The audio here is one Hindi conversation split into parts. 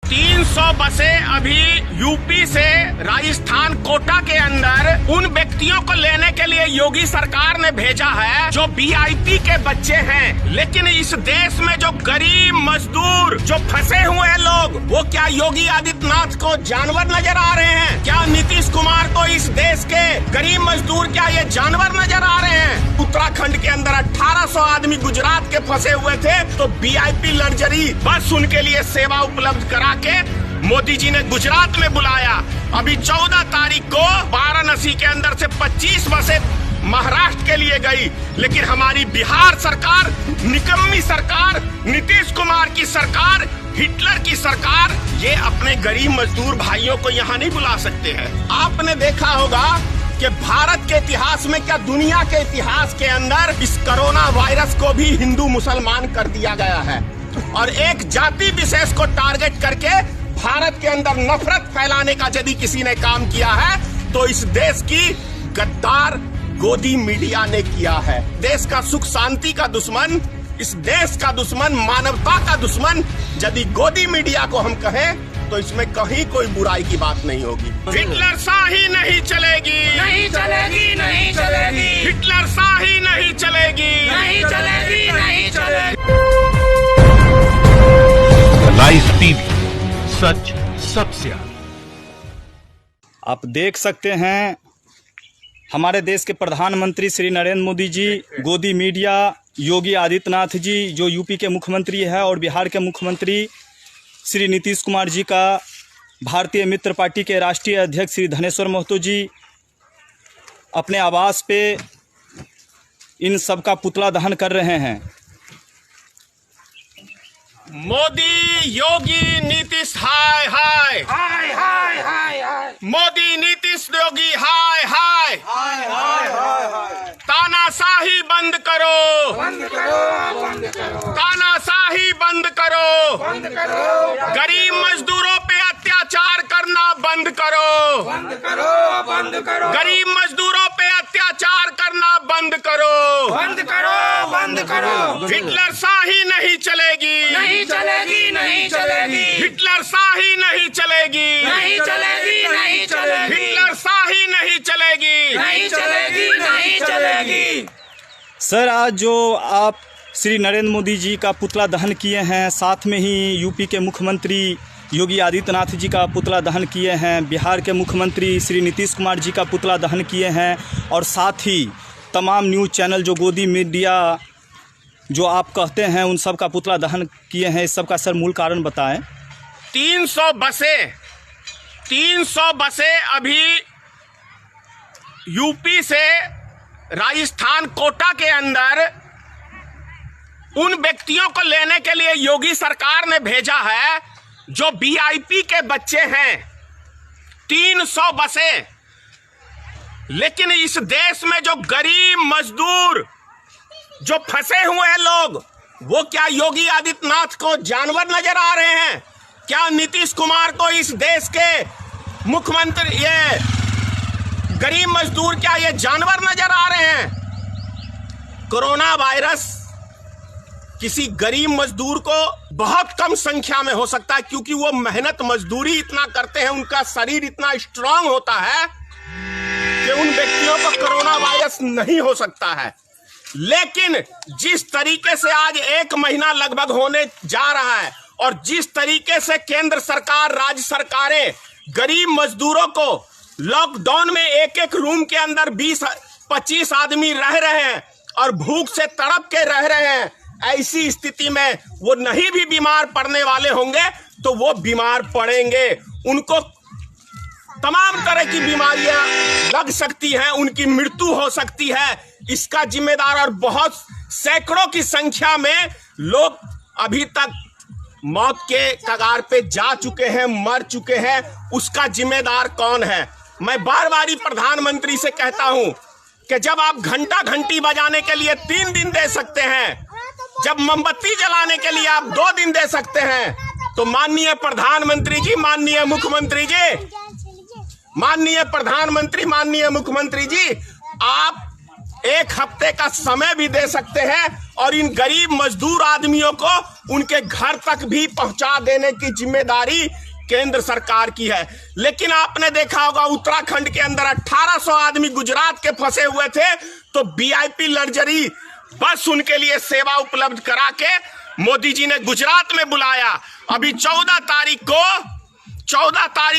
300 बसें अभी यूपी से राजस्थान कोटा के अंदर उन व्यक्तियों को लेने के लिए योगी सरकार ने भेजा है जो वीआईपी के बच्चे हैं। लेकिन इस देश में जो गरीब मजदूर जो फंसे हुए लोग, वो क्या योगी आदित्यनाथ को जानवर नजर आ रहे हैं? क्या नीतीश कुमार को इस देश के गरीब मजदूर क्या ये जानवर नजर आ रहे हैं? उत्तराखंड के अंदर 1800 आदमी गुजरात के फंसे हुए थे, तो वीआईपी लग्जरी बस उनके लिए सेवा उपलब्ध करा के मोदी जी ने गुजरात में बुलाया। अभी 14 तारीख को वाराणसी के अंदर से 25 बसें महाराष्ट्र के लिए गई। लेकिन हमारी बिहार सरकार, निकम्मी सरकार, नीतीश कुमार की सरकार, हिटलर की सरकार, ये अपने गरीब मजदूर भाइयों को यहाँ नहीं बुला सकते हैं। आपने देखा होगा कि भारत के इतिहास में क्या दुनिया के इतिहास के अंदर इस कोरोना वायरस को भी हिंदू मुसलमान कर दिया गया है और एक जाति विशेष को टारगेट करके भारत के अंदर नफरत फैलाने का यदि किसी ने काम किया है तो इस देश की गद्दार गोदी मीडिया ने किया है। देश का सुख शांति का दुश्मन, इस देश का दुश्मन, मानवता का दुश्मन यदि गोदी मीडिया को हम कहें तो इसमें कहीं कोई बुराई की बात नहीं होगी। हिटलर शाही नहीं चलेगी, नहीं चलेगी, नहीं चलेगी। हिटलर शाही नहीं चलेगी, नहीं चलेगी, नहीं चलेगी। राइस टीवी, सच सबसे आगे। आप देख सकते हैं हमारे देश के प्रधानमंत्री श्री नरेंद्र मोदी जी, गोदी मीडिया, योगी आदित्यनाथ जी जो यूपी के मुख्यमंत्री है और बिहार के मुख्यमंत्री श्री नीतीश कुमार जी का, भारतीय मित्र पार्टी के राष्ट्रीय अध्यक्ष श्री धनेश्वर महतो जी अपने आवास पे इन सब का पुतला दहन कर रहे हैं। मोदी योगी नीतीश हाय हाय, हाय हाय हाय हाय, मोदी नीतीश योगी हाय हाय, हाय हाय हाय। तानाशाही बंद करो, बंद करो, बंद करो, तानाशाही बंद करो, बंद करो। गरीब मजदूरों पे अत्याचार करना बंद करो, बंद करो, बंद करो। गरीब मजदूरों पे अत्याचार करना बंद करो, बंद करो, बंद करो। हिटलर शाही नहीं चलेगी, नहीं चलेगी, नहीं चलेगी। हिटलर शाही नहीं चलेगी, नहीं चलेगी, नहीं चलेगी। हिटलर शाही नहीं चलेगी, नहीं चलेगी, नहीं चलेगी। सर, आज जो आप श्री नरेंद्र मोदी जी का पुतला दहन किए हैं, साथ में ही यूपी के मुख्यमंत्री योगी आदित्यनाथ जी का पुतला दहन किए हैं, बिहार के मुख्यमंत्री श्री नीतीश कुमार जी का पुतला दहन किए हैं और साथ ही तमाम न्यूज़ चैनल जो गोदी मीडिया जो आप कहते हैं उन सब का पुतला दहन किए हैं, इस सब का सर मूल कारण बताएं। 300 बसें अभी यूपी से राजस्थान कोटा के अंदर उन व्यक्तियों को लेने के लिए योगी सरकार ने भेजा है जो वीआईपी के बच्चे हैं। 300 बसें। लेकिन इस देश में जो गरीब मजदूर जो फंसे हुए लोग, वो क्या योगी आदित्यनाथ को जानवर नजर आ रहे हैं? क्या नीतीश कुमार को इस देश के मुख्यमंत्री, ये गरीब मजदूर क्या ये जानवर नजर आ रहे हैं? कोरोना वायरस किसी गरीब मजदूर को बहुत कम संख्या में हो सकता है क्योंकि वो मेहनत मजदूरी इतना करते हैं, उनका शरीर इतना स्ट्रांग होता है कि उन व्यक्तियों को कोरोना वायरस नहीं हो सकता है। लेकिन जिस तरीके से आज 1 महीना लगभग होने जा रहा है और जिस तरीके से केंद्र सरकार, राज्य सरकारें गरीब मजदूरों को लॉकडाउन में एक रूम के अंदर 20-25 आदमी रह रहे हैं और भूख से तड़प के रह रहे हैं, ऐसी स्थिति में वो नहीं भी बीमार पड़ने वाले होंगे तो वो बीमार पड़ेंगे, उनको तमाम तरह की बीमारियां लग सकती हैं, उनकी मृत्यु हो सकती है। इसका जिम्मेदार और बहुत सैकड़ों की संख्या में लोग अभी तक मौत के कगार पे जा चुके हैं, मर चुके हैं। उसका जिम्मेदार कौन है? मैं बार बार प्रधानमंत्री से कहता हूं कि जब आप घंटा घंटी बजाने के लिए 3 दिन दे सकते हैं, जब मोमबत्ती जलाने के लिए आप 2 दिन दे सकते हैं, तो माननीय प्रधानमंत्री जी, माननीय मुख्यमंत्री जी, माननीय प्रधानमंत्री, माननीय मुख्यमंत्री जी, आप 1 हफ्ते का समय भी दे सकते हैं और इन गरीब मजदूर आदमियों को उनके घर तक भी पहुंचा देने की जिम्मेदारी केंद्र सरकार की है। लेकिन आपने देखा होगा उत्तराखंड के अंदर 1800 आदमी गुजरात के फंसे हुए थे, तो वीआईपी लग्जरी बस उनके लिए सेवा उपलब्ध करा के मोदी जी ने गुजरात में बुलाया। अभी 14 तारीख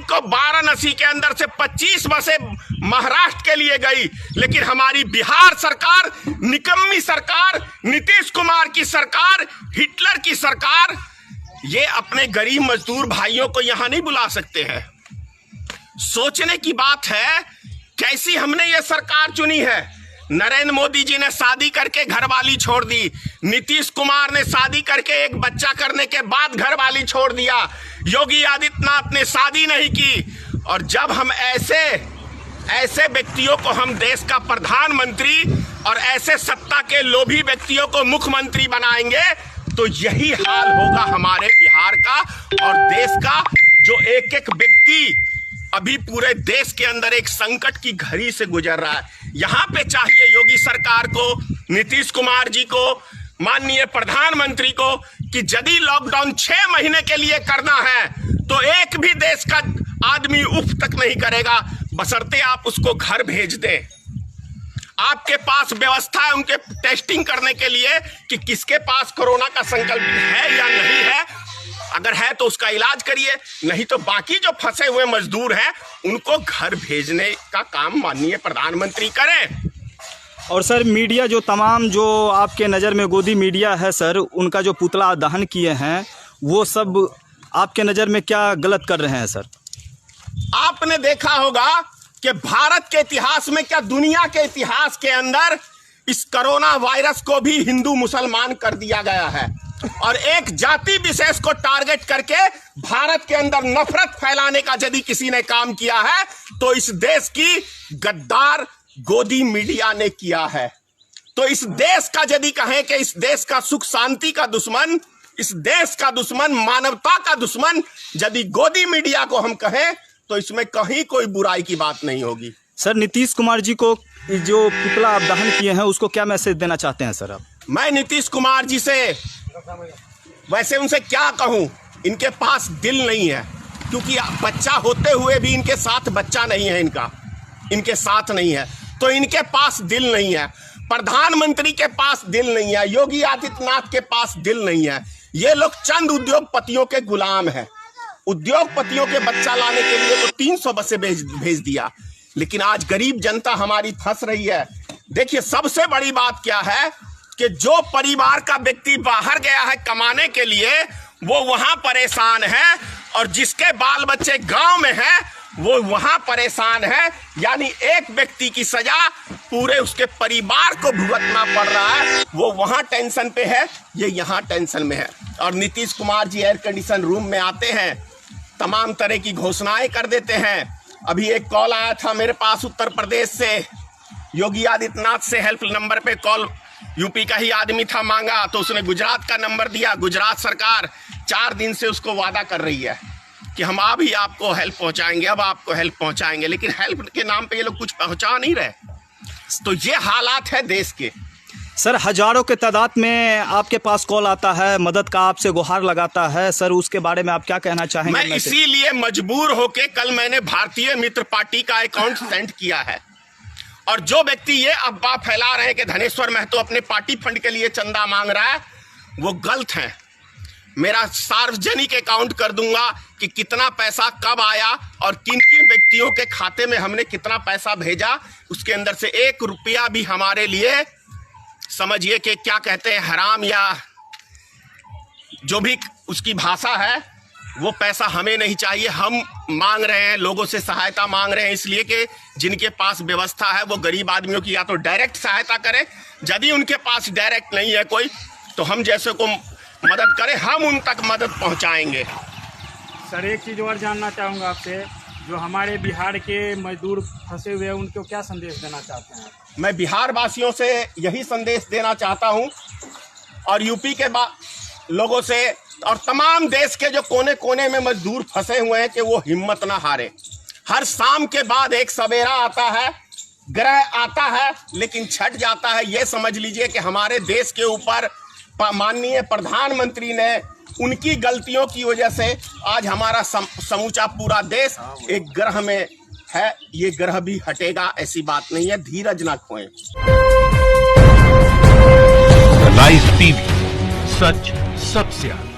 को वाराणसी के अंदर से 25 बसें महाराष्ट्र के लिए गई, लेकिन हमारी बिहार सरकार, निकम्मी सरकार, नीतीश कुमार की सरकार, हिटलर की सरकार, ये अपने गरीब मजदूर भाइयों को यहां नहीं बुला सकते हैं। सोचने की बात है कैसी हमने ये सरकार चुनी है। नरेंद्र मोदी जी ने शादी करके घरवाली छोड़ दी, नीतीश कुमार ने शादी करके एक बच्चा करने के बाद घरवाली छोड़ दिया, योगी आदित्यनाथ ने शादी नहीं की। और जब हम ऐसे व्यक्तियों को हम देश का प्रधानमंत्री और ऐसे सत्ता के लोभी व्यक्तियों को मुख्यमंत्री बनाएंगे तो यही हाल होगा हमारे बिहार का और देश का। जो एक एक व्यक्ति अभी पूरे देश के अंदर एक संकट की घड़ी से गुजर रहा है, यहां पे चाहिए योगी सरकार को, नीतीश कुमार जी को, माननीय प्रधानमंत्री को कि यदि लॉकडाउन 6 महीने के लिए करना है तो एक भी देश का आदमी उफ तक नहीं करेगा, बशर्ते आप उसको घर भेज दें। आपके पास व्यवस्था है उनके टेस्टिंग करने के लिए कि किसके पास कोरोना का संकल्प है या नहीं है। अगर है तो उसका इलाज करिए, नहीं तो बाकी जो फंसे हुए मजदूर हैं उनको घर भेजने का काम माननीय प्रधानमंत्री करें। और सर मीडिया जो तमाम जो आपके नज़र में गोदी मीडिया है सर, उनका जो पुतला दहन किए हैं वो सब आपके नज़र में क्या गलत कर रहे हैं सर? आपने देखा होगा कि भारत के इतिहास में क्या दुनिया के इतिहास के अंदर इस कोरोना वायरस को भी हिंदू मुसलमान कर दिया गया है और एक जाति विशेष को टारगेट करके भारत के अंदर नफरत फैलाने का यदि किसी ने काम किया है तो इस देश की गद्दार गोदी मीडिया ने किया है। तो इस देश का यदि कहें कि इस देश का सुख शांति का दुश्मन, इस देश का दुश्मन, मानवता का दुश्मन यदि गोदी मीडिया को हम कहें तो इसमें कहीं कोई बुराई की बात नहीं होगी। सर नीतीश कुमार जी को जो पुतला आप दहन किए हैं उसको क्या मैसेज देना चाहते हैं सर आप? मैं नीतीश कुमार जी से वैसे उनसे क्या कहूं, इनके पास दिल नहीं है, क्योंकि बच्चा होते हुए भी इनके साथ बच्चा नहीं है, इनके साथ नहीं है, तो इनके पास दिल नहीं है। प्रधानमंत्री के पास दिल नहीं है, योगी आदित्यनाथ के पास दिल नहीं है। ये लोग चंद उद्योगपतियों के गुलाम हैं। उद्योगपतियों के बच्चा लाने के लिए तो 300 बसें भेज दिया, लेकिन आज गरीब जनता हमारी फंस रही है। देखिए सबसे बड़ी बात क्या है कि जो परिवार का व्यक्ति बाहर गया है कमाने के लिए वो वहां परेशान है और जिसके बाल बच्चे गांव में हैं वो वहां परेशान है। यानी एक व्यक्ति की सजा पूरे उसके परिवार को भुगतना पड़ रहा है, वो वहां टेंशन पे है, ये यहां टेंशन में है। और Nitish Kumar ji air condition room में आते हैं, तमाम तरह की घोषणाएं कर देते हैं। अभी एक कॉल आया था मेरे पास उत्तर प्रदेश से, योगी आदित्यनाथ से हेल्प नंबर पे कॉल, यूपी का ही आदमी था, मांगा तो उसने गुजरात का नंबर दिया। गुजरात सरकार 4 दिन से उसको वादा कर रही है कि हम अभी आपको हेल्प पहुंचाएंगे, अब आपको हेल्प पहुंचाएंगे, लेकिन हेल्प के नाम पे ये लोग कुछ पहुंचा नहीं रहे। तो ये हालात है देश के। सर हजारों के तादाद में आपके पास कॉल आता है, मदद का आपसे गुहार लगाता है सर, उसके बारे में आप क्या कहना चाहेंगे? मैं इसीलिए मजबूर होके कल मैंने भारतीय मित्र पार्टी का अकाउंट सेंड किया है। और जो व्यक्ति ये अफवाह फैला रहे हैं कि धनेश्वर महतो अपने पार्टी फंड के लिए चंदा मांग रहा है, वो गलत है। मेरा सार्वजनिक अकाउंट कर दूंगा कि कितना पैसा कब आया और किन किन व्यक्तियों के खाते में हमने कितना पैसा भेजा। उसके अंदर से 1 रुपया भी हमारे लिए समझिए कि क्या कहते हैं हराम या जो भी उसकी भाषा है, वो पैसा हमें नहीं चाहिए। हम मांग रहे हैं, लोगों से सहायता मांग रहे हैं इसलिए कि जिनके पास व्यवस्था है वो गरीब आदमियों की या तो डायरेक्ट सहायता करें, यदि उनके पास डायरेक्ट नहीं है कोई तो हम जैसे को मदद करें, हम उन तक मदद पहुंचाएंगे। सर एक चीज़ और जानना चाहूँगा आपसे, जो हमारे बिहार के मजदूर फंसे हुए हैं उनको क्या संदेश देना चाहते हैं? मैं बिहार वासियों से यही संदेश देना चाहता हूं और यूपी के लोगों से और तमाम देश के जो कोने कोने में मजदूर फंसे हुए हैं कि वो हिम्मत ना हारे। हर शाम के बाद एक सवेरा आता है ग्रह आता है लेकिन छट जाता है। यह समझ लीजिए कि हमारे देश के ऊपर माननीय प्रधानमंत्री ने उनकी गलतियों की वजह से आज हमारा समूचा पूरा देश एक ग्रह में है। ये ग्रह भी हटेगा, ऐसी बात नहीं है, धीरज ना खोएं। लाइव टीवी, सच सबसे आगे।